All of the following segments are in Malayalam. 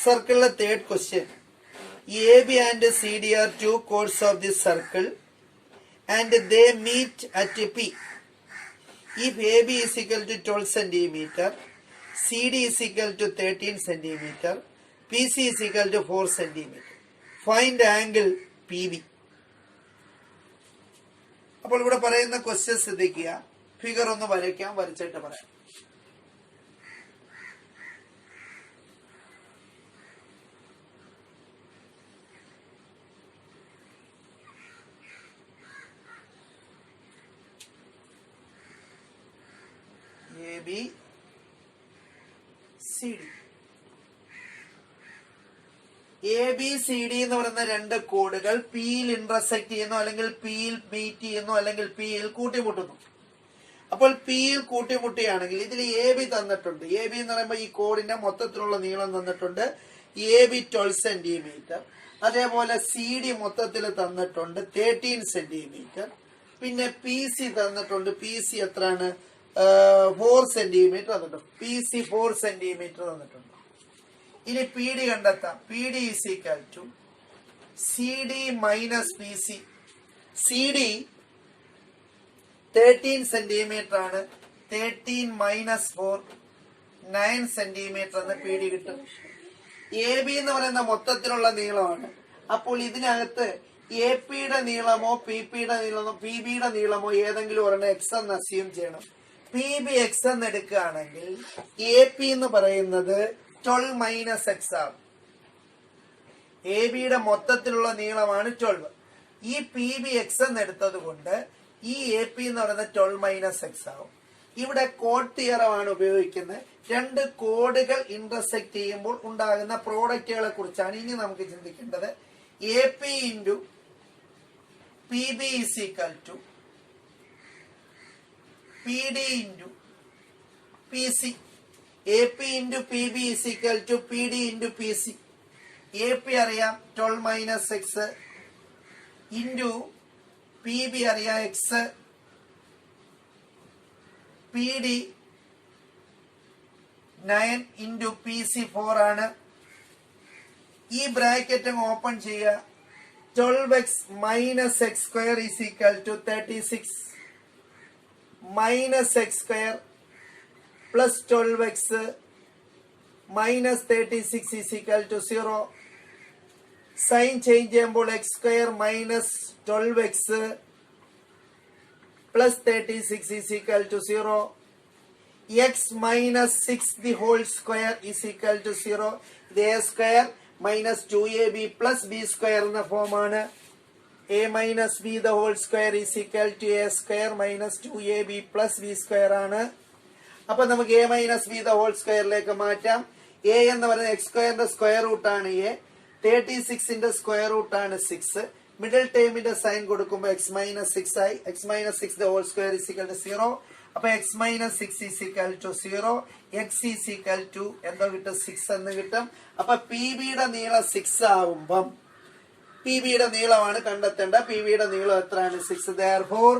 Circle the third question. AB and CD are two chords of this circle and they meet at P. If AB is equal to 12 centimeter, CD is equal to 13 centimeter, PC is equal to 4 centimeter. Find angle PB. അപ്പോൾ ഇവിടെ പറയുന്ന ക്വസ്റ്റ്യൻ ശ്രദ്ധിക്കുക. ഫിഗർ ഒന്ന് വരയ്ക്കാം, വരച്ചിട്ട് പറയാം. ABCD എന്ന് പറയുന്ന രണ്ട് കോഡുകൾ പിയിൽ ഇന്റർസെക്ട് ചെയ്യുന്നു, അല്ലെങ്കിൽ പിയിൽ മീറ്റ് ചെയ്യുന്നു, അല്ലെങ്കിൽ പിയിൽ കൂട്ടിമുട്ടുന്നു. അപ്പോൾ പിയിൽ കൂട്ടിമുട്ടുകയാണെങ്കിൽ ഇതിൽ AB തന്നിട്ടുണ്ട്. AB എന്ന് പറയുമ്പോൾ ഈ കോഡിന്റെ മൊത്തത്തിലുള്ള നീളം തന്നിട്ടുണ്ട്. AB 12 centimetre. അതേപോലെ CD മൊത്തത്തിൽ തന്നിട്ടുണ്ട് 13 സെന്റിമീറ്റർ. പിന്നെ PC തന്നിട്ടുണ്ട്. PC എത്രയാണ്? 4 സെന്റിമീറ്റർ തന്നിട്ടുണ്ട്. PC 4 സെന്റിമീറ്റർ തന്നിട്ടുണ്ട്. ഇനി PD കണ്ടെത്താം. PD is equal to CD minus PC. CD 13 centimetre ആണ്. 13 minus 4 9 സെന്റിമീറ്റർ എന്ന് PD കിട്ടും. AB എന്ന് പറയുന്ന മൊത്തത്തിലുള്ള നീളമാണ്. അപ്പോൾ ഇതിനകത്ത് APയുടെ നീളമോ PPയുടെ നീളമോ PBയുടെ നീളമോ ഏതെങ്കിലും ഒരെണ്ണം X എന്ന് അസ്യൂം ചെയ്യണം. PB X എന്ന് എടുക്കുകയാണെങ്കിൽ AP എന്ന് പറയുന്നത് 12 മൈനസ് എക്സ് ആവും. ABയുടെ മൊത്തത്തിലുള്ള നീളമാണ് 12. ഈ PB X എന്ന് എടുത്തത് കൊണ്ട് ഈ AP എന്ന് പറയുന്നത് 12 മൈനസ് എക്സ് ആവും. ഇവിടെ കോഡ് തിയറമാണ് ഉപയോഗിക്കുന്നത്. രണ്ട് കോഡുകൾ ഇന്റർസെക്ട് ചെയ്യുമ്പോൾ ഉണ്ടാകുന്ന പ്രോഡക്റ്റുകളെ കുറിച്ചാണ് ഇനി നമുക്ക് ചിന്തിക്കേണ്ടത്. AP into PB is equal to PD into PC. AP into PB is equal to PD into PC. AP അറിയാം 12 മൈനസ് എക്സ് ഇൻറ്റു PB അറിയാം എക്സ്, PD 9 ഇൻറ്റു PC 4 ആണ്. ഈ ബ്രാക്കറ്റ് ഓപ്പൺ ചെയ്യുക. 12x minus x square is equal to 36 minus x square plus 12x minus 36 is equal to 0. Sign change ചെയ്യുമ്പോൾ x square minus 12x plus 36 is equal to 0. x minus 6 the whole square is equal to 0. ഇത് a square minus 2ab plus b square എന്ന ഫോമാണ്. a minus b the whole square is equal to a square minus 2ab plus b square ആണ്. അപ്പൊ നമുക്ക് a minus b the whole സ്ക്വയറിലേക്ക് മാറ്റാം. a എന്ന് പറയുന്നത് എക്സ് സ്ക്വയറിന്റെ സ്ക്വയർ റൂട്ടാണ് a. 36ന്റെ സ്ക്വയർ റൂട്ടാണ് 6. മിഡിൽ ടേമിന്റെ സൈൻ കൊടുക്കുമ്പോൾ x മൈനസ് 6 ആയി. x minus 6 the whole square is equal to 0. അപ്പൊ x minus 6 is equal to 0. x is equal to എന്തോ കിട്ടും? 6 എന്ന് കിട്ടും. അപ്പൊ PBയുടെ നീളം 6 ആവുമ്പം PBയുടെ നീളമാണ് കണ്ടെത്തേണ്ട. PBയുടെ നീളം എത്രയാണ്? 6. Therefore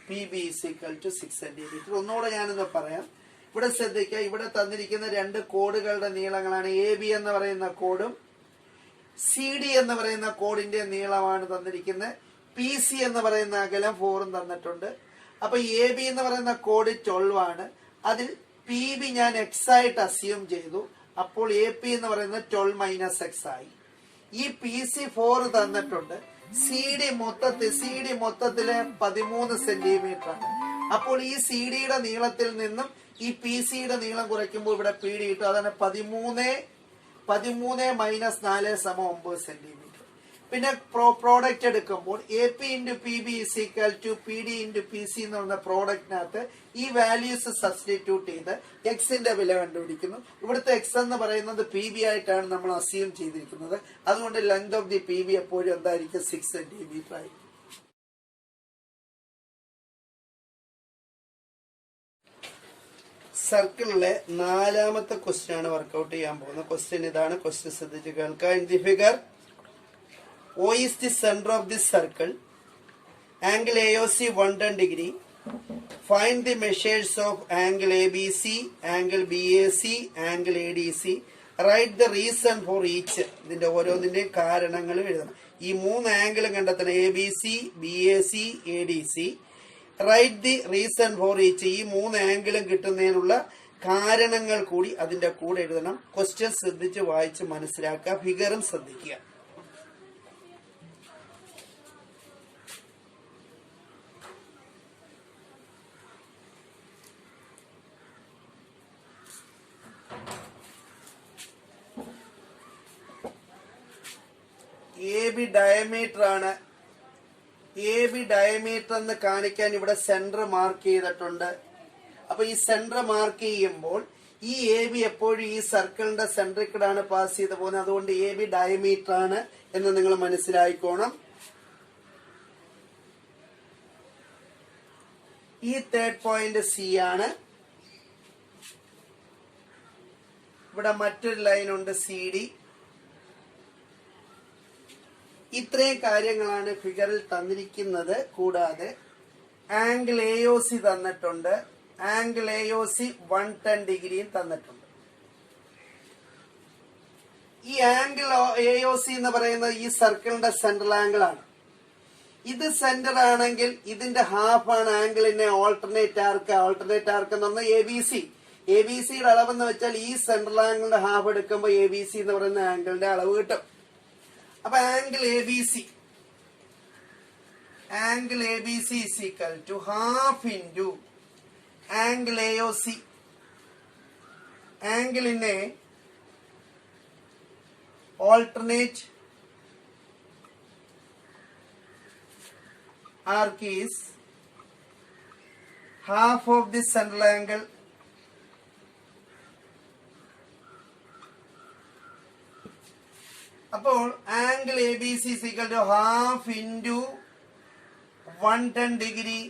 PB is equal to 6 centimeter. ഒന്നുകൂടെ ഞാനിന്ന് പറയാം. ഇവിടെ ശ്രദ്ധിക്കുക. ഇവിടെ തന്നിരിക്കുന്ന രണ്ട് കോഡുകളുടെ നീളങ്ങളാണ്. AB എന്ന് പറയുന്ന കോഡും CD എന്ന് പറയുന്ന കോഡിന്റെ നീളമാണ് തന്നിരിക്കുന്നത്. PC എന്ന് പറയുന്ന അകലം 4 തന്നിട്ടുണ്ട്. അപ്പൊ AB എന്ന് പറയുന്ന കോഡ് 12 ആണ്. അതിൽ PB ഞാൻ X ആയിട്ട് അസ്യൂം ചെയ്തു. അപ്പോൾ AP എന്ന് പറയുന്നത് 12 മൈനസ് എക്സ് ആയി. ഈ PC 4 തന്നിട്ടുണ്ട്. CD മൊത്തത്തില് 13 സെന്റിമീറ്റർ ആണ്. അപ്പോൾ ഈ CD യുടെ നീളത്തിൽ നിന്നും ഈ PCയുടെ നീളം കുറയ്ക്കുമ്പോൾ ഇവിടെ PD കിട്ടും. അതാണ് 13 മൈനസ് 4 സമം 9 സെന്റിമീറ്റർ. പിന്നെ പ്രോഡക്റ്റ് എടുക്കുമ്പോൾ AP into PB is equal to PD into PC എന്ന് പറയുന്ന പ്രോഡക്റ്റിനകത്ത് ഈ വാല്യൂസ് സബ്സ്റ്റിറ്റ്യൂട്ട് ചെയ്ത് എക്സിന്റെ വില കണ്ടുപിടിക്കുന്നു. ഇവിടുത്തെ എക്സ് എന്ന് പറയുന്നത് PB ആയിട്ടാണ് നമ്മൾ അസ്യൂം ചെയ്തിരിക്കുന്നത്. അതുകൊണ്ട് ലെങ്ത് ഓഫ് ദി PB എപ്പോഴും എന്തായിരിക്കും? 6 സെന്റിമീറ്റർ ആയിരിക്കും. സർക്കിളിലെ നാലാമത്തെ ക്വസ്റ്റ്യൻ ആണ് വർക്ക്ഔട്ട് ചെയ്യാൻ പോകുന്നത്. ക്വസ്റ്റ്യൻ ഇതാണ്. ക്വസ്റ്റ്യൻ ശ്രദ്ധിച്ച് കേൾക്കുക. In the figure O is the center of this circle. Angle AOC 110 degree. Find the measures of angle ABC, angle BAC, angle ADC. Write the reason for each. ഇതിന്റെ ഓരോന്നിന്റെയും കാരണങ്ങൾ എഴുതണം. ഈ 3 ആംഗിളും കണ്ടെത്തണം. ABC, BAC, ADC. Write the reason for each. ഈ 3 ആംഗിളും കിട്ടുന്നതിനുള്ള കാരണങ്ങൾ കൂടി അതിന്റെ കൂടെ എഴുതണം. ക്വസ്റ്റ്യൻ ശ്രദ്ധിച്ച് വായിച്ച് മനസ്സിലാക്കുക. ഫിഗറും ശ്രദ്ധിക്കുക. എ ബി ഡയമീറ്റർ ആണ്. എ ബി ഡയമീറ്റർ എന്ന് കാണിക്കാൻ ഇവിടെ സെന്റർ മാർക്ക് ചെയ്തിട്ടുണ്ട്. അപ്പൊ ഈ സെന്റർ മാർക്ക് ചെയ്യുമ്പോൾ ഈ എ ബി എപ്പോഴും ഈ സർക്കിളിന്റെ സെന്ററിൽ കൂടാണ് പാസ് ചെയ്ത് പോകുന്നത്. അതുകൊണ്ട് എ ബി ഡയമീറ്റർ ആണ് എന്ന് നിങ്ങൾ മനസ്സിലായിക്കോണം. ഈ തേർഡ് പോയിന്റ് സി ആണ്. ഇവിടെ മറ്റൊരു ലൈൻ ഉണ്ട് സി ഡി. ഇത്രയും കാര്യങ്ങളാണ് ഫിഗറിൽ തന്നിരിക്കുന്നത്. കൂടാതെ ആംഗിൾ എ ഒ സി തന്നിട്ടുണ്ട്. ആംഗിൾ എ ഒ സി 110 ഡിഗ്രിയും തന്നിട്ടുണ്ട്. ഈ ആംഗിൾ എ ഒ സി എന്ന് പറയുന്നത് ഈ സർക്കിളിന്റെ സെൻട്രൽ ആംഗിൾ ആണ്. ഇത് സെന്റർ ആണെങ്കിൽ ഇതിന്റെ ഹാഫ് ആണ് ആംഗിളിന്റെ ഓൾട്ടർനേറ്റ് ആർക്ക്. ഓൾട്ടർനേറ്റ് ആർക്ക് എന്ന് പറഞ്ഞാൽ A B C. A B സിയുടെ അളവെന്ന് വെച്ചാൽ ഈ സെൻട്രൽ ആംഗിളിന്റെ ഹാഫ് എടുക്കുമ്പോൾ എ ബി സി എന്ന് പറയുന്ന ആംഗിളിന്റെ അളവ് കിട്ടും. അപ്പൊ angle A B C is equal to half into angle A O C. ആംഗിളിനെ alternate arc is half of the central angle അപ്പോൾ angle A B C is equal to half into 110 degree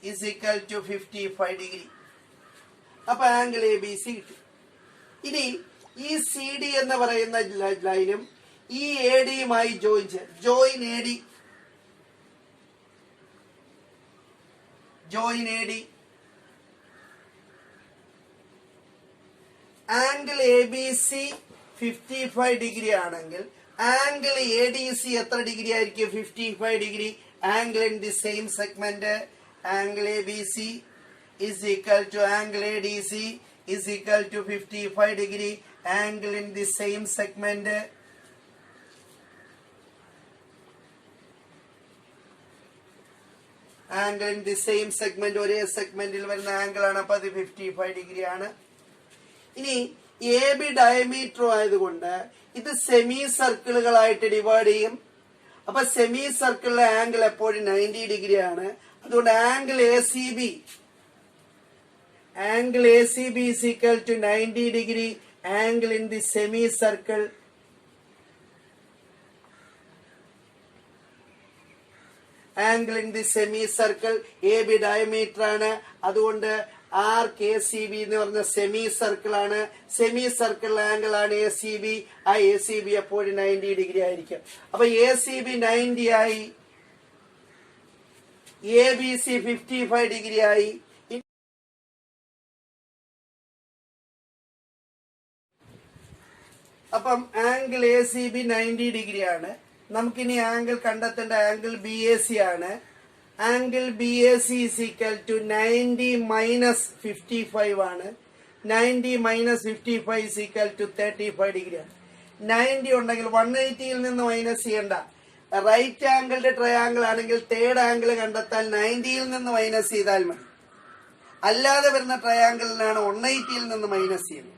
is equal to 55 degree. അപ്പൊ ആംഗിൾ എ ബി സി കിട്ടി. ഇനി ഈ സി ഡി എന്ന് പറയുന്ന ലൈനും ഈ എ ഡിയുമായി join A D. Angle A B C 55 degree ആണെങ്കിൽ ആംഗിൾ എ ഡി സി എത്ര ഡിഗ്രി ആയിരിക്കും? 55 degree. Angle in the same segment angle A B C is equal to angle ADC is equal to 55 degree. Angle in the same segment angle in the same segment ഒരേ സെഗ്മെന്റിൽ വരുന്ന ആംഗിൾ ആണ്. അപ്പൊ അത് 55 ഡിഗ്രി ആണ്. ഇനി എ ബി ഡയമീറ്റർ ആയതുകൊണ്ട് ഇത് സെമി സർക്കിളുകളായിട്ട് ഡിവൈഡ് ചെയ്യും. അപ്പൊ സെമി സർക്കിളിലെ ആംഗിൾ എപ്പോഴും 90 ഡിഗ്രി ആണ്. അതുകൊണ്ട് angle A C B is equal to 90 degree. Angle in the semicircle A B diameter ആണ്. അതുകൊണ്ട് ആർ കെ സി ബി എന്ന് പറഞ്ഞ സെമി സർക്കിൾ ആണ്. സെമി സർക്കിൾ ആംഗിൾ ആണ് എ സി ബി. ആ എ സി ബി എപ്പോഴും 90 ഡിഗ്രി ആയിരിക്കും. അപ്പൊ എ സി ബി 90 ആയി, എ ബി സി 55 ഡിഗ്രി ആയി. അപ്പം angle A C B 90 degree ആണ്. നമുക്കിനി ആംഗിൾ കണ്ടെത്തേണ്ട ആംഗിൾ ബി എ സി ആണ്. Angle B A C is equal to 90 minus 55 ആണ്. 90 minus 55 is equal to 35 degree ആണ്. 90 ഉണ്ടെങ്കിൽ 180യിൽ നിന്ന് മൈനസ് ചെയ്യണ്ട. റൈറ്റ് ആംഗിളുടെ ട്രയാംഗിൾ ആണെങ്കിൽ തേർഡ് ആംഗിൾ കണ്ടെത്താൻ 90യിൽ നിന്ന് മൈനസ് ചെയ്താൽ മതി. അല്ലാതെ വരുന്ന ട്രയാംഗിളിനാണ് 180യിൽ നിന്ന് മൈനസ് ചെയ്യുന്നത്.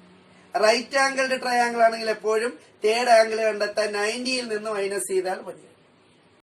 റൈറ്റ് ആംഗിളുടെ ട്രയാംഗിൾ ആണെങ്കിൽ എപ്പോഴും തേർഡ് ആംഗിൾ കണ്ടെത്താൻ 90യിൽ നിന്ന് മൈനസ് ചെയ്താൽ മതി.